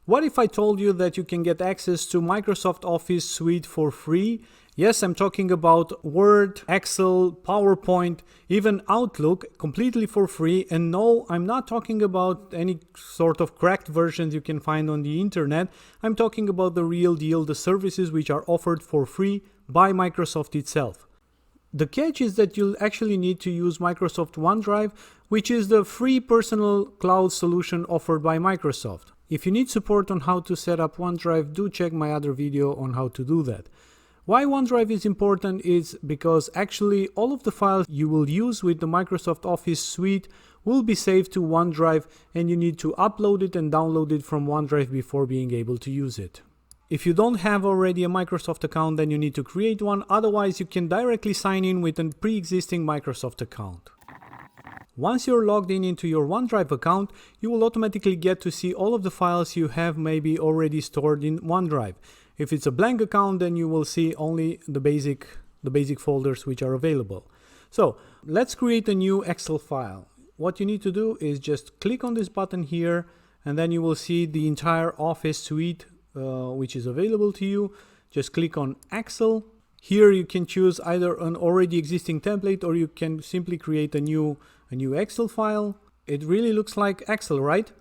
What if I told you that you can get access to Microsoft Office Suite for free? Yes, I'm talking about Word, Excel, PowerPoint, even Outlook completely for free. And no, I'm not talking about any sort of cracked versions you can find on the internet. I'm talking about the real deal, the services which are offered for free by Microsoft itself. The catch is that you'll actually need to use Microsoft OneDrive, which is the free personal cloud solution offered by Microsoft. If you need support on how to set up OneDrive, do check my other video on how to do that. Why OneDrive is important is because actually all of the files you will use with the Microsoft Office Suite will be saved to OneDrive, and you need to upload it and download it from OneDrive before being able to use it. If you don't have already a Microsoft account, then you need to create one. Otherwise, you can directly sign in with a pre-existing Microsoft account. Once you're logged in into your OneDrive account, you will automatically get to see all of the files you have maybe already stored in OneDrive. If it's a blank account, then you will see only the basic folders which are available. So let's create a new Excel file. What you need to do is just click on this button here, and then you will see the entire Office Suite which is available to you. Just click on Excel. Here you can choose either an already existing template, or you can simply create a new Excel file. It really looks like Excel, right?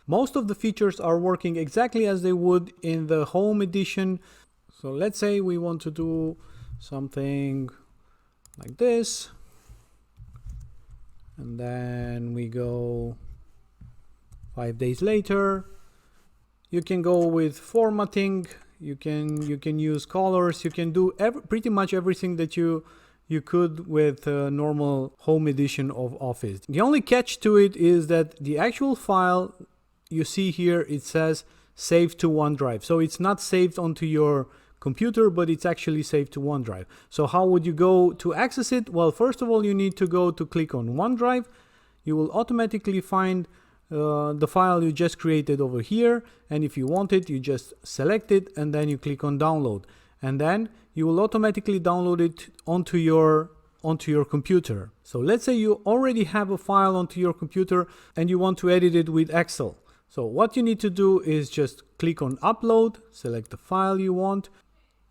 Most of the features are working exactly as they would in the home edition. So let's say we want to do something like this, and then we go 5 days later. You can go with formatting, you can use colors, you can do pretty much everything that you could with a normal home edition of Office. The only catch to it is that the actual file you see here, it says save to OneDrive. So it's not saved onto your computer, but it's actually saved to OneDrive. So how would you go to access it? Well, first of all, you need to go to click on OneDrive. You will automatically find the file you just created over here, and if you want it, you just select it and then you click on download, and then you will automatically download it onto your computer. So let's say you already have a file onto your computer and you want to edit it with Excel. So what you need to do is just click on upload, select the file you want.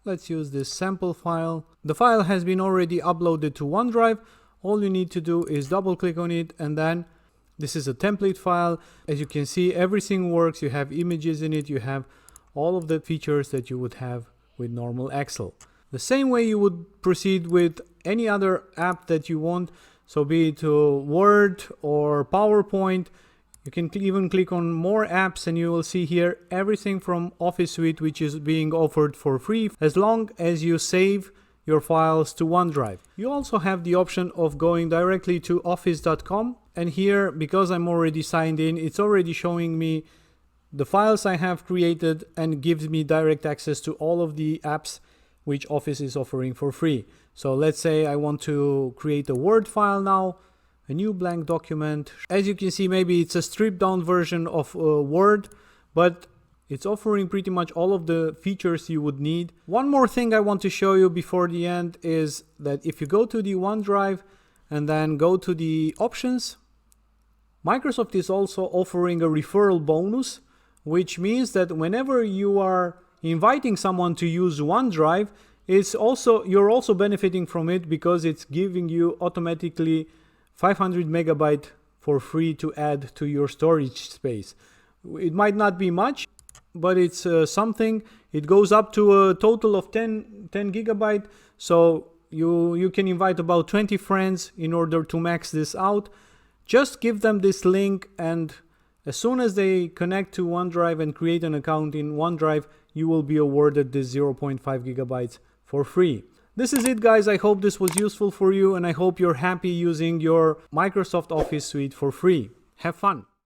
Let's use this sample file. The file has been already uploaded to OneDrive. All you need to do is double click on it, and then this is a template file. As you can see, everything works. You have images in it. You have all of the features that you would have with normal Excel. The same way you would proceed with any other app that you want. So be it Word or PowerPoint. You can even click on more apps and you will see here everything from Office Suite which is being offered for free, as long as you save your files to OneDrive. You also have the option of going directly to office.com, and here, because I'm already signed in, it's already showing me the files I have created and gives me direct access to all of the apps which Office is offering for free. So let's say I want to create a Word file now, a new blank document. As you can see, maybe it's a stripped down version of Word, but it's offering pretty much all of the features you would need. One more thing I want to show you before the end is that if you go to the OneDrive and then go to the options, Microsoft is also offering a referral bonus, which means that whenever you are inviting someone to use OneDrive, you're also benefiting from it, because it's giving you automatically 500 megabyte for free to add to your storage space. It might not be much, but it's something. It goes up to a total of 10 gigabyte. So you can invite about 20 friends in order to max this out. Just give them this link, and as soon as they connect to OneDrive and create an account in OneDrive, you will be awarded this 0.5 gigabytes for free. This is it, guys. I hope this was useful for you, and I hope you're happy using your Microsoft Office Suite for free. Have fun.